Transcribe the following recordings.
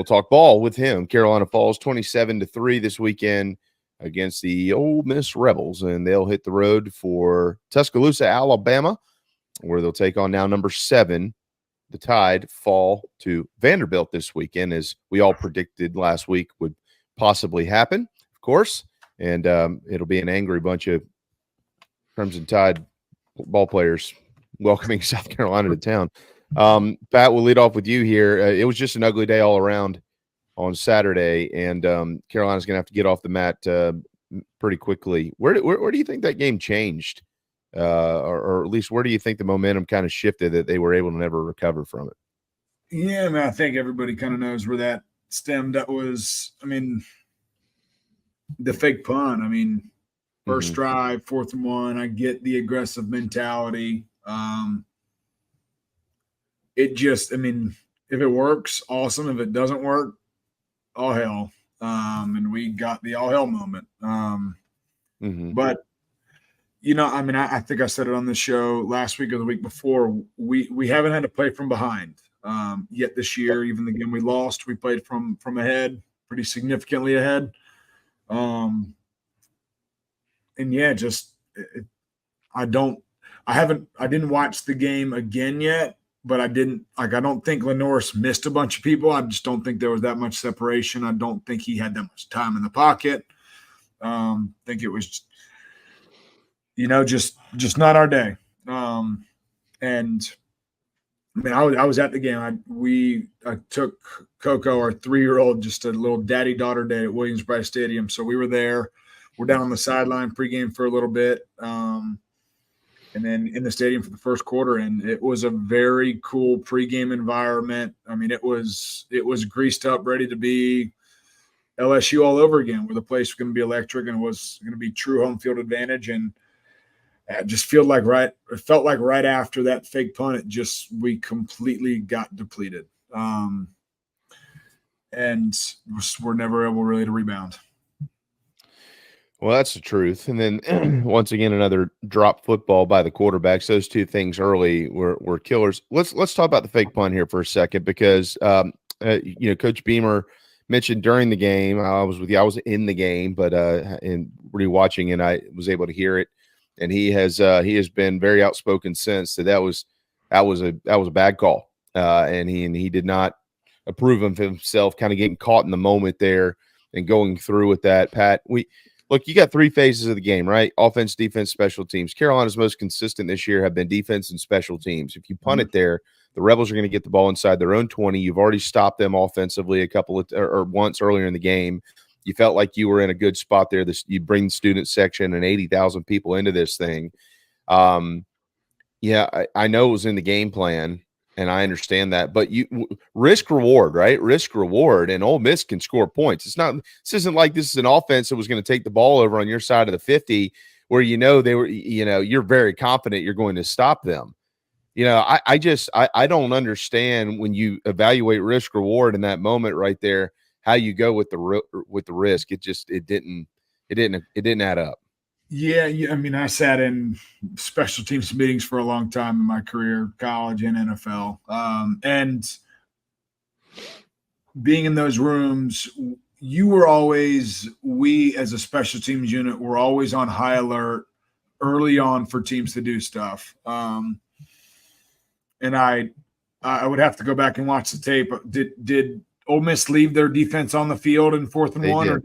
we'll talk ball with him. Carolina falls 27-3 this weekend against the Ole Miss Rebels, and they'll hit the road for Tuscaloosa, Alabama, where they'll take on now number 7. The Tide fall to Vanderbilt this weekend, as we all predicted last week would possibly happen, of course. And it'll be an angry bunch of Crimson Tide ball players welcoming South Carolina to town. Pat, we'll lead off with you here. It was just an ugly day all around on Saturday, and Carolina's going to have to get off the mat pretty quickly. Where do you think that game changed? Or at least where do you think the momentum kind of shifted that they were able to never recover from it? Yeah, man, I think everybody kind of knows where that stemmed. That was, the fake punt. First drive, 4th and 1. I get the aggressive mentality. It just, if it works, awesome. If it doesn't work, all hell. And we got the all hell moment. But I think I said it on the show last week or the week before. We haven't had to play from behind yet this year. Even the game we lost, we played from ahead, pretty significantly ahead. I didn't watch the game again yet, but I don't think Lenoris missed a bunch of people. I just don't think there was that much separation. I don't think he had that much time in the pocket. I think it was just not our day. I was at the game. I took Coco, our 3-year-old, just a little daddy-daughter day at Williams-Brice Stadium. So we were there. We're down on the sideline pregame for a little bit, and then in the stadium for the first quarter. And it was a very cool pregame environment. It was greased up, ready to be LSU all over again, where the place was going to be electric and it was going to be true home field advantage. And it just felt like right after that fake punt, we completely got depleted. And we're never able really to rebound. Well, that's the truth. And then once again, another drop football by the quarterbacks. Those two things early were killers. Let's talk about the fake punt here for a second, because Coach Beamer mentioned during the game. I was with you. I was in the game, but in rewatching, and I was able to hear it. And he has been very outspoken since that was a bad call, and he did not approve of himself, kind of getting caught in the moment there and going through with that. Pat, look, you got 3 phases of the game, right? Offense, defense, special teams. Carolina's most consistent this year have been defense and special teams. If you punt it there, the Rebels are going to get the ball inside their own 20. You've already stopped them offensively once earlier in the game. You felt like you were in a good spot there. You bring the student section and 80,000 people into this thing. I know it was in the game plan, and I understand that. But risk reward, right? Risk reward, and Ole Miss can score points. This isn't like this is an offense that was going to take the ball over on your side of the 50, where they were. You're very confident you're going to stop them. I don't understand when you evaluate risk reward in that moment right there, how you go with the risk. It didn't add up. Yeah, I sat in special teams meetings for a long time in my career, college and NFL, and being in those rooms, we as a special teams unit were always on high alert early on for teams to do stuff. And I would have to go back and watch the tape. Did Ole Miss leave their defense on the field in 4th and 1? Or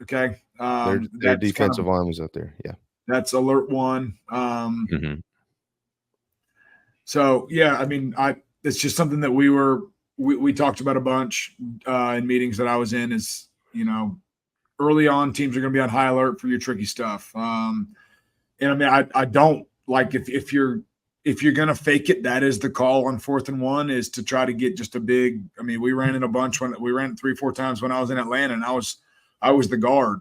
okay. Their defensive line was out there. Yeah. That's alert 1. So, yeah, it's just something that we talked about a bunch in meetings that I was in is, early on teams are going to be on high alert for your tricky stuff. I don't like if you're going to fake it, that is the call on 4th and 1 is to try to get just a big – we ran it a bunch when we ran it 3-4 times when I was in Atlanta, and I was the guard.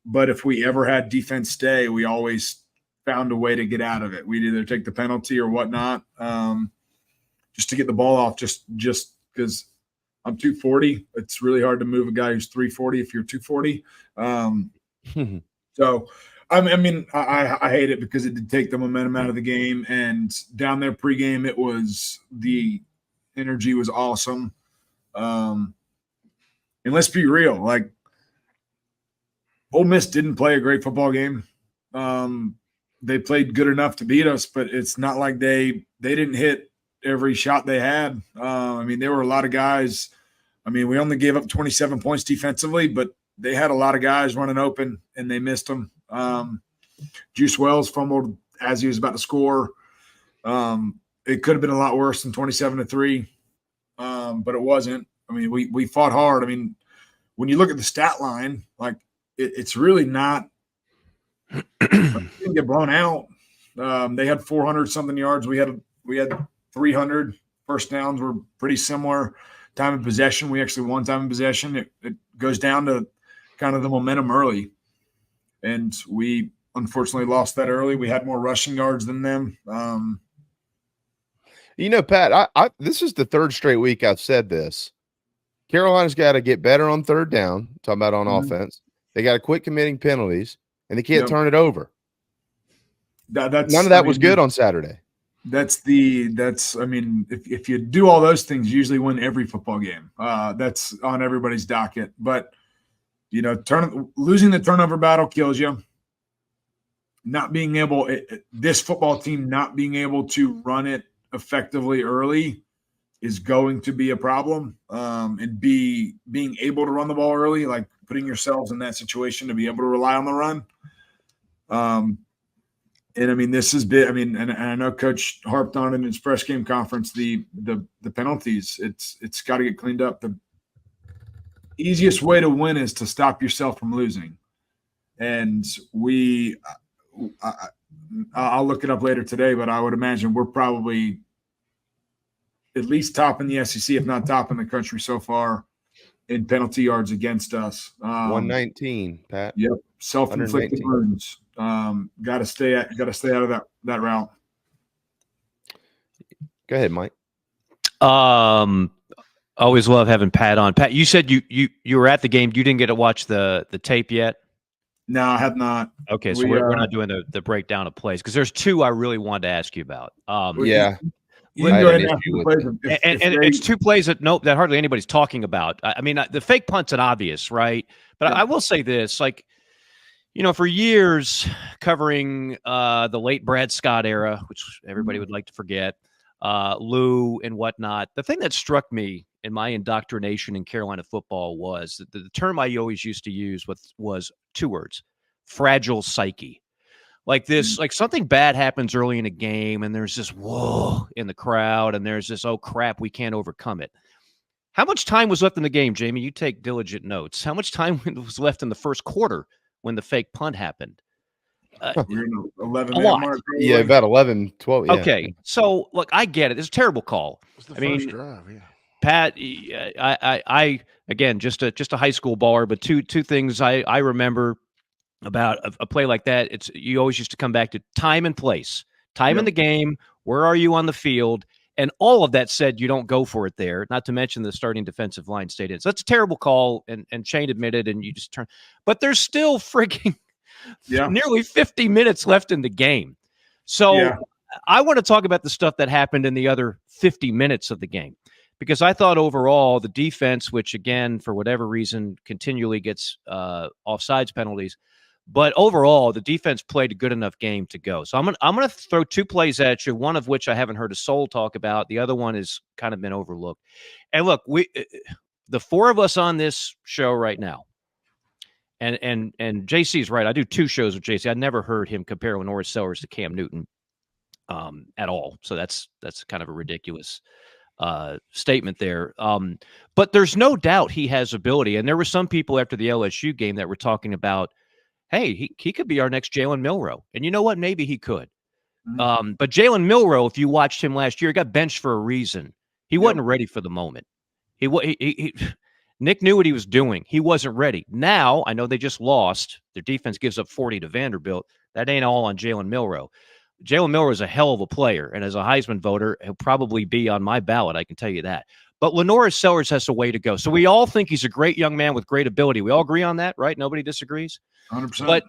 But if we ever had defense stay, we always found a way to get out of it. We'd either take the penalty or whatnot, just to get the ball off, just because I'm 240. It's really hard to move a guy who's 340 if you're 240. So – I hate it because it did take the momentum out of the game. And down there pregame, the energy was awesome. And let's be real, like Ole Miss didn't play a great football game. They played good enough to beat us, but it's not like they didn't hit every shot they had. I mean, there were a lot of guys. I mean, we only gave up 27 points defensively, but they had a lot of guys running open and they missed them. Juice Wells fumbled as he was about to score. It could have been a lot worse than 27-3, but it wasn't. I mean, we fought hard. I mean, when you look at the stat line, like it's really not didn't get blown out. They had 400 something yards. We had 300. First downs were pretty similar. Time of possession, we actually won time of possession. It goes down to kind of the momentum early, and we unfortunately lost that early. We had more rushing yards than them. Pat, I this is the third straight week I've said this. Carolina's got to get better on third down, talking about on offense. They got to quit committing penalties, and they can't turn it over. None of that was good on Saturday. If you do all those things, you usually win every football game. That's on everybody's docket. But, losing the turnover battle kills you. This football team not being able to run it effectively early is going to be a problem. And being able to run the ball early, like putting yourselves in that situation to be able to rely on the run. And I mean, this has been. I mean, and I know Coach harped on it in his press game conference. The penalties. It's got to get cleaned up. The easiest way to win is to stop yourself from losing. And I'll look it up later today, but I would imagine we're probably at least top in the SEC, if not top in the country so far in penalty yards against us. 119, Pat. Yep, self-inflicted wounds. Got to stay out of that route. Go ahead, Mike. Always love having Pat on. Pat, you said you were at the game. You didn't get to watch the tape yet? No, I have not. Okay, so we're not doing the breakdown of plays because there's two I really wanted to ask you about. Yeah. You can go ahead and ask the plays it's two plays that hardly anybody's talking about. I mean, the fake punt's an obvious, right? But I will say this, like, for years covering the late Brad Scott era, which everybody would like to forget, Lou and whatnot, the thing that struck me in my indoctrination in Carolina football was that the term I always used to use was two words: fragile psyche. Like this, like something bad happens early in a game and there's this whoa in the crowd and there's this, oh crap, we can't overcome it. How much time was left in the game, Jamie? You take diligent notes. How much time was left in the first quarter when the fake punt happened? We're in 11 mark. Yeah, about 11, 12. Yeah. Okay. So look, I get it. It's a terrible call. It was the first drive, yeah. Pat, I again, just a high school baller, but two things I remember about a play like that. You always used to come back to time and place, time in the game. Where are you on the field? And all of that said, you don't go for it there, not to mention the starting defensive line stayed in. So that's a terrible call, and Shane admitted, and you just turn. But there's still freaking nearly 50 minutes left in the game. So I want to talk about the stuff that happened in the other 50 minutes of the game, because I thought overall the defense, which again, for whatever reason, continually gets offsides penalties, but overall the defense played a good enough game to go. So I'm gonna throw two plays at you, one of which I haven't heard a soul talk about. The other one has kind of been overlooked. And look, the four of us on this show right now, and JC's right. I do two shows with JC. I never heard him compare Norris Sellers to Cam Newton at all. So that's kind of a ridiculous statement there. But there's no doubt he has ability. And there were some people after the LSU game that were talking about, hey, he could be our next Jalen Milroe. And you know what? Maybe he could. But Jalen Milroe, if you watched him last year, he got benched for a reason. He wasn't ready for the moment. Nick knew what he was doing. He wasn't ready. Now, I know they just lost. Their defense gives up 40 to Vanderbilt. That ain't all on Jalen Milroe. Jalen Milroe is a hell of a player, and as a Heisman voter, he'll probably be on my ballot, I can tell you that. But Norris Sellers has a way to go. So we all think he's a great young man with great ability. We all agree on that, right? Nobody disagrees? 100%.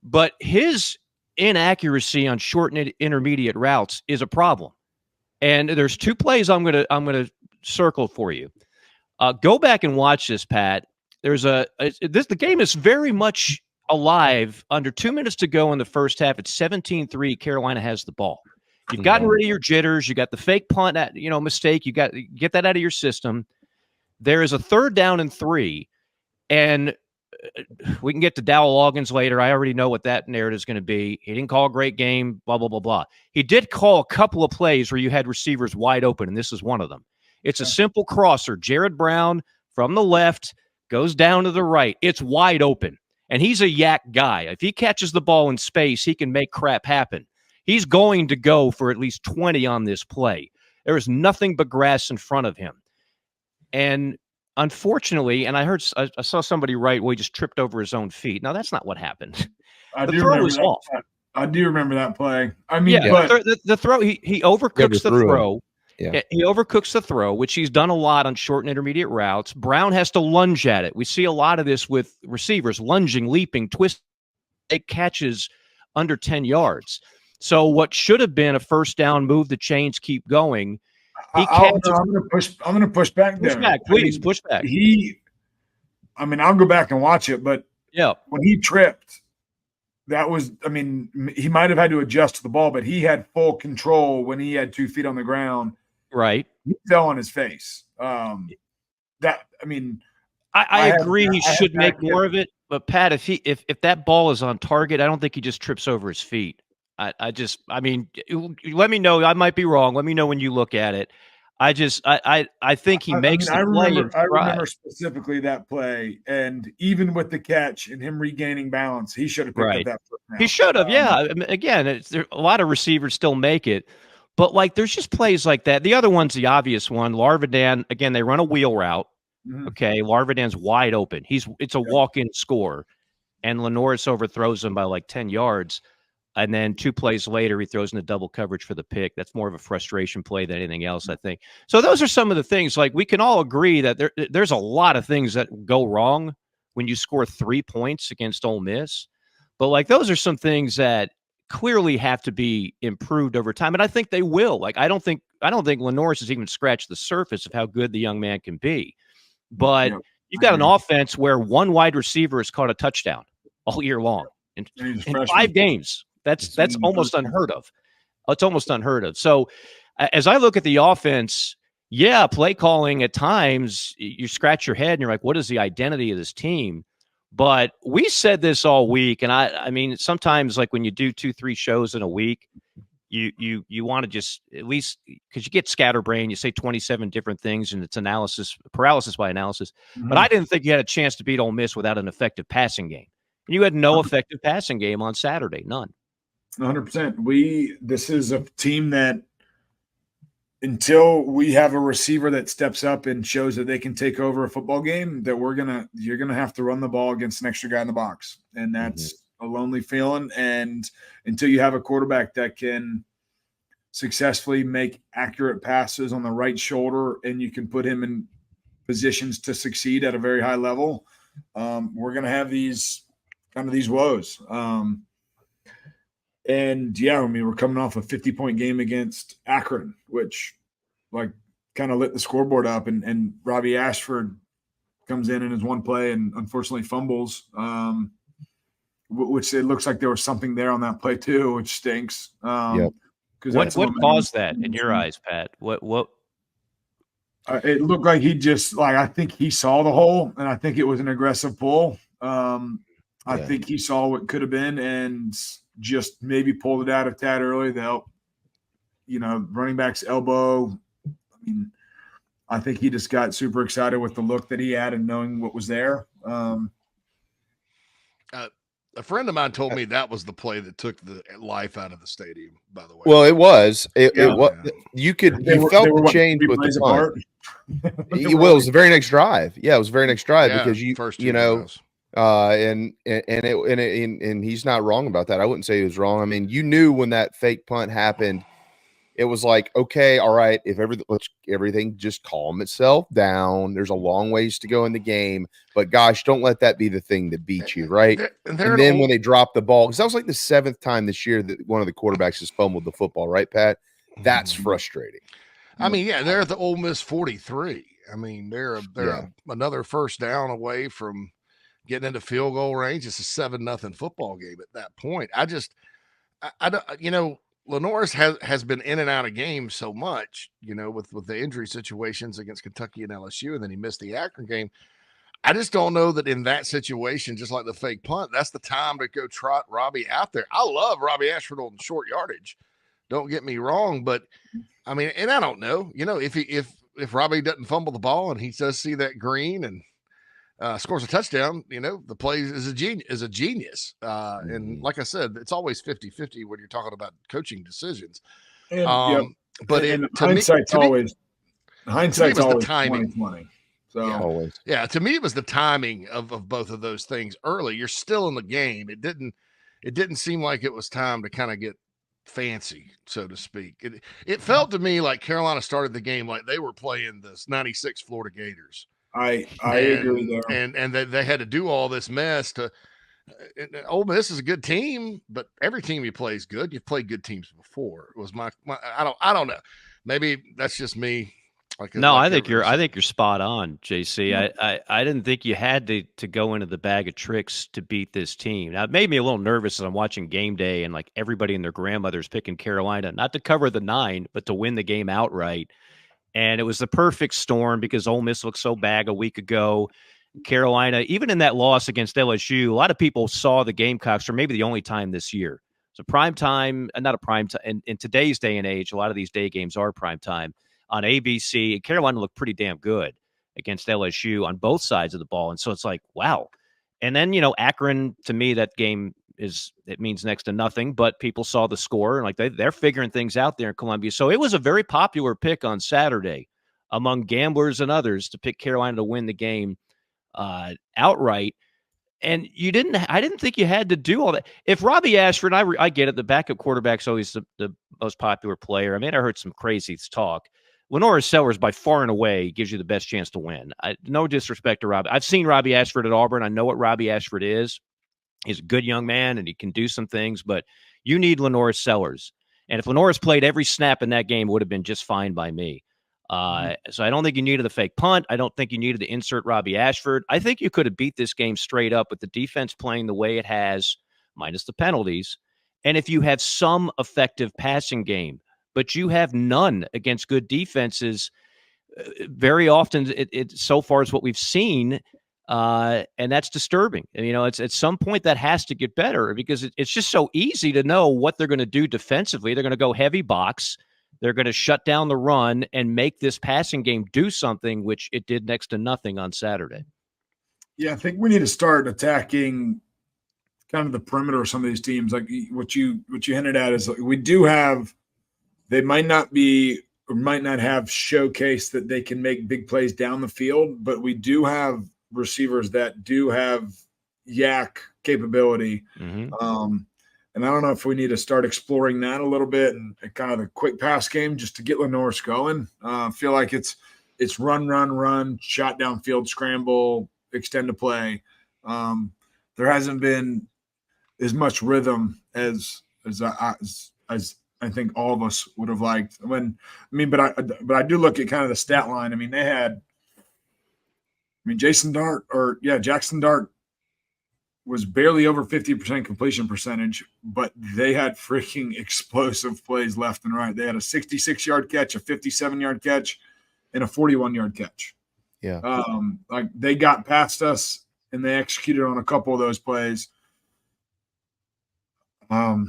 But his inaccuracy on short and intermediate routes is a problem. And there's two plays I'm gonna circle for you. Go back and watch this, Pat. The game is very much alive. Under 2 minutes to go in the first half. It's 17-3. Carolina has the ball. You've gotten rid of your jitters. You got the fake punt, mistake. You get that out of your system. There is a 3rd down and 3, and we can get to Dowell Loggins later. I already know what that narrative is going to be. He didn't call a great game, blah, blah, blah, blah. He did call a couple of plays where you had receivers wide open, and this is one of them. It's a simple crosser. Jared Brown from the left goes down to the right. It's wide open, and he's a yak guy. If he catches the ball in space, he can make crap happen. He's going to go for at least 20 on this play. There is nothing but grass in front of him. And unfortunately, and I saw somebody write, well, he just tripped over his own feet. Now, that's not what happened. The throw was off. I do remember that play. I mean, the throw, he overcooks the throw. Yeah. He overcooks the throw, which he's done a lot on short and intermediate routes. Brown has to lunge at it. We see a lot of this with receivers, lunging, leaping, twisting. It catches under 10 yards. So what should have been a first down, move the chains, keep going. I'm going to push back there. Push back, please. Push back. I'll go back and watch it, but when he tripped, he might have had to adjust to the ball, but he had full control when he had 2 feet on the ground. Right. He fell on his face. I agree he should make more of it, but Pat, if that ball is on target, I don't think he just trips over his feet. Let me know. I might be wrong. Let me know when you look at it. I think he makes the play. I remember specifically that play, and even with the catch and him regaining balance, he should have picked up that foot. He should have, yeah. Again, a lot of receivers still make it, but there's just plays like that. The other one's the obvious one. Larvidan, again, they run a wheel route. Mm-hmm. Okay, Larvidan's wide open. It's a walk-in score, and Lenoris overthrows him by 10 yards. And then 2 plays later, he throws into double coverage for the pick. That's more of a frustration play than anything else, I think. So those are some of the things. We can all agree that there's a lot of things that go wrong when you score 3 points against Ole Miss. But those are some things that clearly have to be improved over time, and I think they will. I don't think Lenoris has even scratched the surface of how good the young man can be. But you've got an offense where one wide receiver has caught a touchdown all year long in 5 games. That's almost unheard of. It's almost unheard of. So as I look at the offense, play calling at times, you scratch your head and you're like, what is the identity of this team? But we said this all week. And I mean, sometimes when you do 2-3 shows in a week, you want to just at least, because you get scatterbrain, you say 27 different things and it's paralysis by analysis. Mm-hmm. But I didn't think you had a chance to beat Ole Miss without an effective passing game. And you had no effective passing game on Saturday, none. 100%. This is a team that until we have a receiver that steps up and shows that they can take over a football game, that you're gonna have to run the ball against an extra guy in the box, and that's a lonely feeling. And until you have a quarterback that can successfully make accurate passes on the right shoulder, and you can put him in positions to succeed at a very high level, we're gonna have these woes. And we're coming off a 50-point game against Akron, which kind of lit the scoreboard up. And Robbie Ashford comes in his one play and unfortunately fumbles, which it looks like there was something there on that play too, which stinks. What caused that in your eyes, Pat? What? It looked like he just I think he saw the hole, and I think it was an aggressive pull. I think he saw what could have been and just maybe pulled it out a tad early to help, running back's elbow. I mean, I think he just got super excited with the look that he had and knowing what was there. A friend of mine told me that was the play that took the life out of the stadium, by the way. Well, it was. It was. You felt the change with the punt. It was the very next drive. Yeah, it was the very next drive because and he's not wrong about that. I wouldn't say he was wrong. I mean, you knew when that fake punt happened, it was okay, all right, let's everything just calm itself down. There's a long ways to go in the game, but gosh, don't let that be the thing that beats you, right? And then when they drop the ball, because that was the 7th time this year that one of the quarterbacks has fumbled the football, right, Pat? That's frustrating. I mean, they're at the Ole Miss 43. I mean, they're Yeah. another first down away from getting into field goal range. It's a 7-0 football game at that point. I don't, Lenore's has been in and out of games so much, with the injury situations against Kentucky and LSU, and then he missed the Akron game. I just don't know that in that situation, just like the fake punt, that's the time to go trot Robbie out there. I love Robbie Ashford on short yardage. Don't get me wrong, but I mean, and I don't know, if Robbie doesn't fumble the ball and he does see that green and scores a touchdown, the play is a genius. And like I said, it's always 50-50 when you're talking about coaching decisions. And, but hindsight's always the timing. 2020. So to me, it was the timing of both of those things early. You're still in the game. It didn't seem like it was time to kind of get fancy, so to speak. It felt to me like Carolina started the game like they were playing the 96 Florida Gators. I agree there. And they had to do all this mess to Ole Miss is a good team, but every team you play is good. You've played good teams before. It was my I don't know. Maybe that's just me. I think you're spot on, JC. I didn't think you had to go into the bag of tricks to beat this team. Now, it made me a little nervous as I'm watching game day and like everybody and their grandmother's picking Carolina, not to cover the 9, but to win the game outright. And it was the perfect storm because Ole Miss looked so bad a week ago. Carolina, even in that loss against LSU, a lot of people saw the Gamecocks for maybe the only time this year. So prime time, not a prime time. In today's day and age, a lot of these day games are prime time on ABC. Carolina looked pretty damn good against LSU on both sides of the ball. And so it's like, wow. And then, Akron, to me, that game it means next to nothing, but people saw the score and like they're figuring things out there in Columbia. So it was a very popular pick on Saturday among gamblers and others to pick Carolina to win the game outright. And I didn't think you had to do all that. If Robbie Ashford, I get it, the backup quarterback's always the most popular player. I mean, I heard some crazy talk. Lenora Sellers by far and away gives you the best chance to win. No disrespect to Robbie. I've seen Robbie Ashford at Auburn. I know what Robbie Ashford is. He's a good young man and he can do some things, but you need Lenora Sellers. And if Lenore's played every snap in that game, it would have been just fine by me. So I don't think you needed the fake punt. I don't think you needed to insert Robbie Ashford. I think you could have beat this game straight up with the defense playing the way it has, minus the penalties. And if you have some effective passing game, but you have none against good defenses, very often it so far is what we've seen. And that's disturbing. And, it's at some point that has to get better because it's just so easy to know what they're going to do defensively. They're going to go heavy box. They're going to shut down the run and make this passing game do something, which it did next to nothing on Saturday. Yeah, I think we need to start attacking kind of the perimeter of some of these teams. Like what you hinted at is we do have – they might not have showcased that they can make big plays down the field, but we do have receivers that do have yak capability. Mm-hmm. And I don't know if we need to start exploring that a little bit and kind of the quick pass game just to get Lenore's going. I feel like it's run, shot downfield, scramble, extend to play. There hasn't been as much rhythm as I think all of us would have liked. But I do look at kind of the stat line. I mean, Jackson Dart was barely over 50% completion percentage, but they had freaking explosive plays left and right. They had a 66-yard catch, a 57-yard catch, and a 41-yard catch. Yeah. They got past us and they executed on a couple of those plays. Of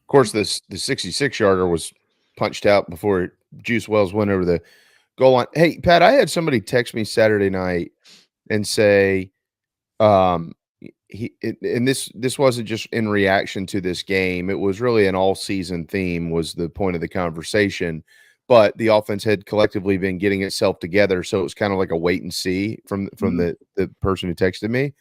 course, the 66-yarder was punched out before Juice Wells went over the goal line. Hey, Pat, I had somebody text me Saturday night and say, this wasn't just in reaction to this game. It was really an all-season theme was the point of the conversation. But the offense had collectively been getting itself together, so it was kind of like a wait and see from the person who texted me.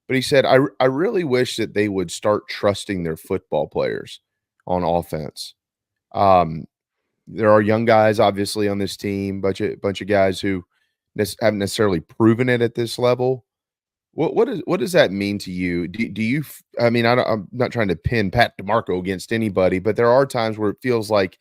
But he said, I really wish that they would start trusting their football players on offense. There are young guys, obviously, on this team, bunch of guys who haven't necessarily proven it at this level. What does that mean to you? Do you? I mean, I'm not trying to pin Pat DiMarco against anybody, but there are times where it feels like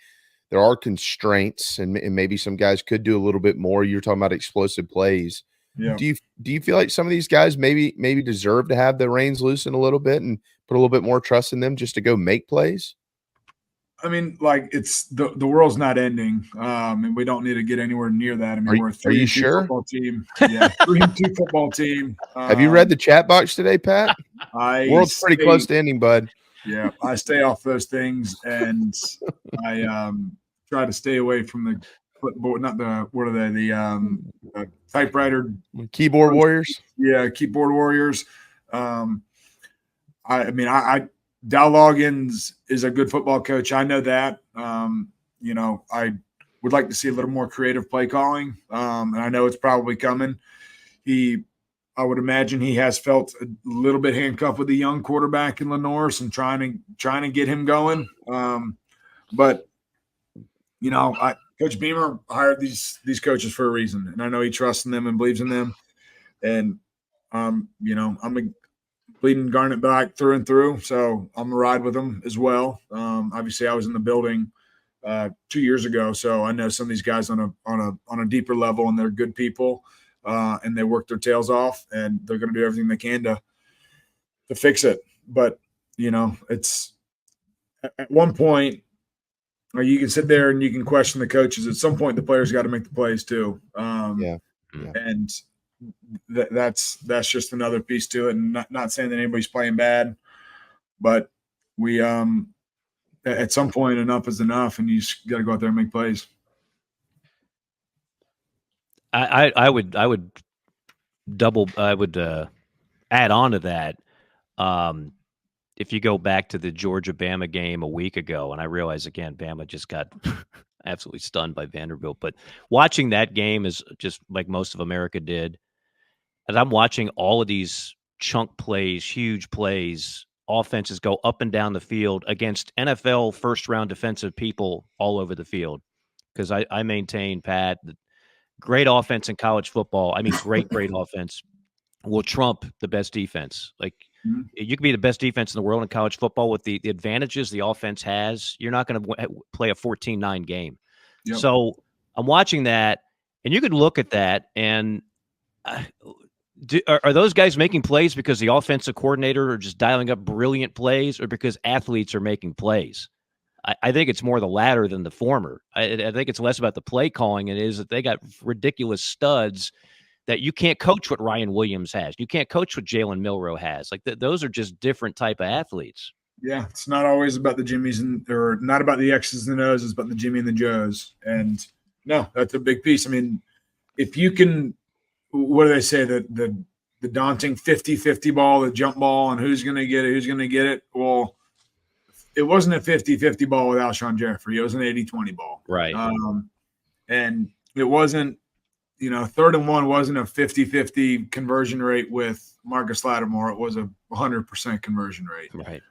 there are constraints, and maybe some guys could do a little bit more. You're talking about explosive plays. Yeah. Do you feel like some of these guys maybe deserve to have the reins loosen a little bit and put a little bit more trust in them just to go make plays? I mean, like, it's the world's not ending, and we don't need to get anywhere near that. I mean, we're a 3-2 sure? football team. Yeah, 3-2 football team. Have you read the chat box today, Pat? World's pretty close to ending, bud. Yeah, I stay off those things, and I try to stay away from the footboard. Not the what are they? The typewriter keyboard warriors. Yeah, keyboard warriors. Dow Loggins is a good football coach. I know that. I would like to see a little more creative play calling, and I know it's probably coming. I would imagine he has felt a little bit handcuffed with a young quarterback in Lenoir's and trying to get him going. But Coach Beamer hired these coaches for a reason, and I know he trusts in them and believes in them. And I'm a bleeding Garnet back through and through, so I'm gonna ride with them as well. Obviously, I was in the building 2 years ago, so I know some of these guys on a deeper level, and they're good people, and they work their tails off, and they're gonna do everything they can to fix it. But it's at one point, or you can sit there and you can question the coaches. At some point, the players got to make the plays too. And that's just another piece to it. And not saying that anybody's playing bad, but we at some point enough is enough, and you just got to go out there and make plays. I would add on to that. If you go back to the Georgia-Bama game a week ago, and I realize, again, Bama just got absolutely stunned by Vanderbilt, but watching that game is just like most of America did. As I'm watching all of these chunk plays, huge plays, offenses go up and down the field against NFL first-round defensive people all over the field, because I maintain, Pat, that great offense in college football, I mean great offense, will trump the best defense. Like, you can be the best defense in the world in college football with the advantages the offense has. You're not going to play a 14-9 game. Yep. So I'm watching that, and you could look at that, and are those guys making plays because the offensive coordinator are just dialing up brilliant plays, or because athletes are making plays? I think it's more the latter than the former. I think it's less about the play calling. It is that they got ridiculous studs that you can't coach what Ryan Williams has. You can't coach what Jalen Milroe has. Like, those are just different type of athletes. Yeah, it's not always about the Jimmies or not about the X's and the O's. It's about the Jimmy and the Joes. And no, that's a big piece. I mean, if you can, what do they say, the daunting 50-50 ball, the jump ball, and who's going to get it? Well, it wasn't a 50-50 ball with Alshon Jeffrey. It was an 80-20 ball. Right. And it wasn't, 3rd and 1 wasn't a 50-50 conversion rate with Marcus Lattimore. It was a 100% conversion rate. Right.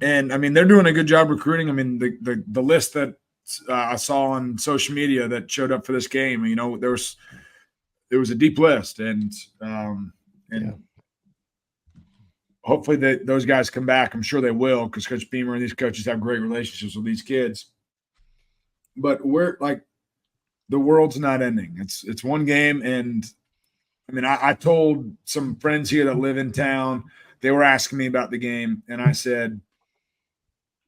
And I mean, they're doing a good job recruiting. I mean, the list that I saw on social media that showed up for this game, there was a deep list, and hopefully those guys come back. I'm sure they will, because Coach Beamer and these coaches have great relationships with these kids. But the world's not ending. It's one game, and I mean, I told some friends here that live in town, they were asking me about the game, and I said,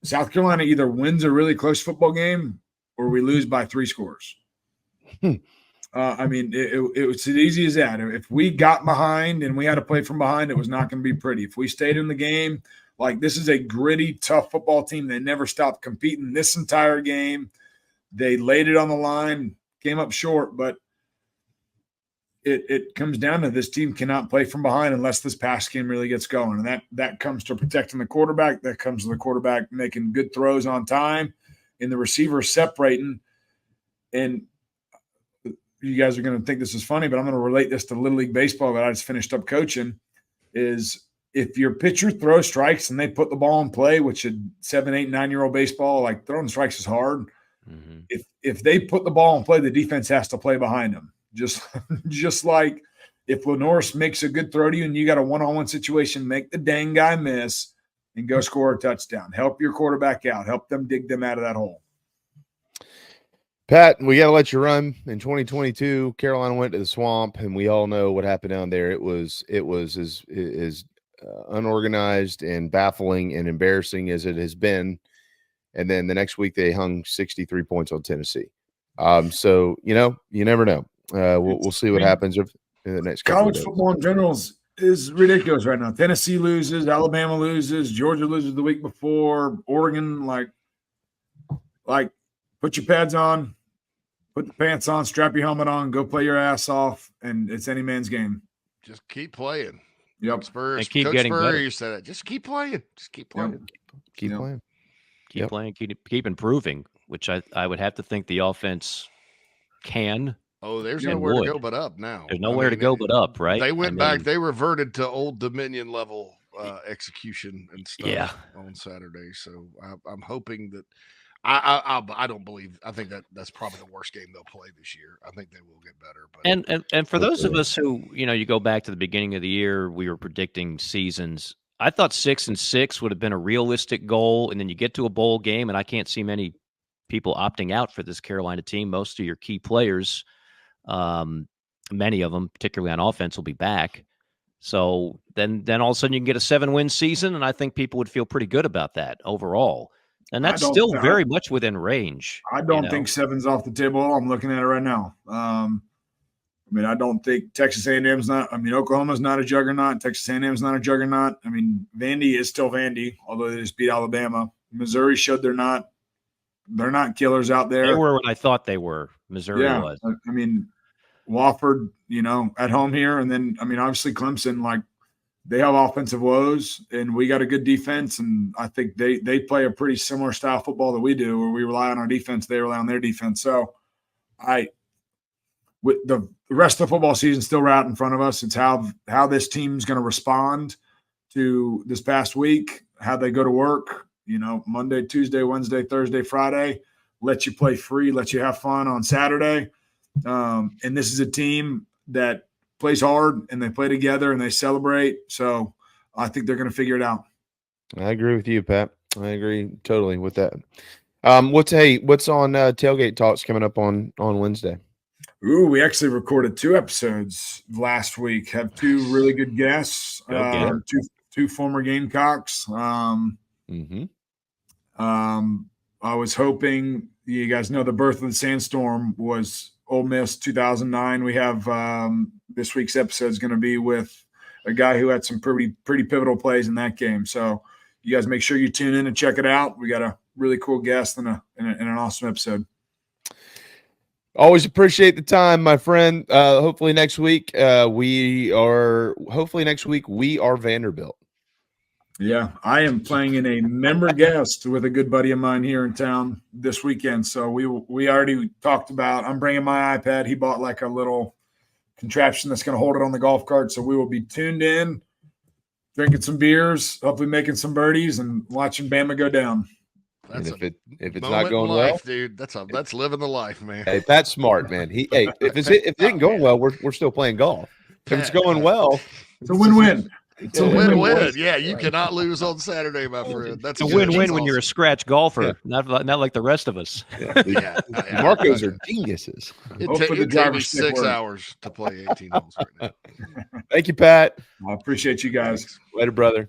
South Carolina either wins a really close football game or we lose by 3 scores. I mean, it was as easy as that. If we got behind and we had to play from behind, it was not going to be pretty. If we stayed in the game, like, this is a gritty, tough football team. They never stopped competing this entire game. They laid it on the line, came up short, but it comes down to this team cannot play from behind unless this pass game really gets going. And that comes to protecting the quarterback. That comes to the quarterback making good throws on time and the receiver separating. And you guys are going to think this is funny, but I'm going to relate this to Little League Baseball that I just finished up coaching, is if your pitcher throws strikes and they put the ball in play, which a 7, 8, 9-year-old baseball, like, throwing strikes is hard. Mm-hmm. If they put the ball in play, the defense has to play behind them. Just like if Lenoir makes a good throw to you and you got a one-on-one situation, make the dang guy miss, and go score a touchdown. Help your quarterback out. Help them dig them out of that hole. Pat, we got to let you run. In 2022, Carolina went to the swamp, and we all know what happened down there. It was as unorganized and baffling and embarrassing as it has been. And then the next week, they hung 63 points on Tennessee. So, you never know. We'll see what happens in the next couple college of days. Football in general is ridiculous right now. Tennessee loses, Alabama loses, Georgia loses the week before, Oregon, like put your pads on, put the pants on, strap your helmet on, go play your ass off, and it's any man's game. Just keep playing. Yep. And keep getting better. You said it. Just keep playing. Just keep playing. Yep. Keep playing. Keep playing, keep improving, which I would have to think the offense can. Oh, there's nowhere to go but up now. There's nowhere to go but up, right? They went back. They reverted to Old Dominion level execution and stuff on Saturday. So I'm hoping that I don't believe. I think that's probably the worst game they'll play this year. I think they will get better. But and for those of us who you go back to the beginning of the year, we were predicting seasons. I thought 6-6 would have been a realistic goal, and then you get to a bowl game, and I can't see many people opting out for this Carolina team. Most of your key players, many of them, particularly on offense, will be back. So then all of a sudden you can get a 7-win season, and I think people would feel pretty good about that overall. And that's still very much within range. I don't think 7's off the table. I'm looking at it right now. I don't think Texas A&M's not. Oklahoma's not a juggernaut. Texas A&M's not a juggernaut. Vandy is still Vandy, although they just beat Alabama. Missouri showed they're not killers out there. They were what I thought they were. Missouri was. Wofford, at home here, and then obviously Clemson. They have offensive woes, and we got a good defense, and I think they play a pretty similar style football that we do, where we rely on our defense, they rely on their defense. So, with the rest of the football season still right out in front of us, it's how this team's going to respond to this past week, how they go to work, Monday, Tuesday, Wednesday, Thursday, Friday, let you play free, let you have fun on Saturday. And this is a team that plays hard, and they play together, and they celebrate. So I think they're going to figure it out. I agree with you, Pat. I agree totally with that. What's on Tailgate Talks coming up on Wednesday? Ooh, we actually recorded 2 episodes last week. Have 2 really good guests, two former Gamecocks. I was hoping, you guys know the birth of the sandstorm was Ole Miss 2009. We have this week's episode is going to be with a guy who had some pretty pivotal plays in that game. So you guys make sure you tune in and check it out. We got a really cool guest and an awesome episode. Always appreciate the time, my friend. Hopefully next week we are Vanderbilt. Yeah, I am playing in a member guest with a good buddy of mine here in town this weekend. So we already talked about, I'm bringing my iPad. He bought like a little contraption that's going to hold it on the golf cart. So we will be tuned in, drinking some beers, hopefully making some birdies, and watching Bama go down. That's if it's not going well, dude, that's living the life, man. Hey, that's smart, man. If it isn't going well, we're still playing golf. If it's going well, it's a win-win. It's a win-win. Yeah, you cannot lose on Saturday, my friend. That's a win-win when you're a scratch golfer, not like the rest of us. Yeah. Marcos are geniuses. It takes me 6 hours to play 18 holes right now. Thank you, Pat. I appreciate you guys. Later, brother.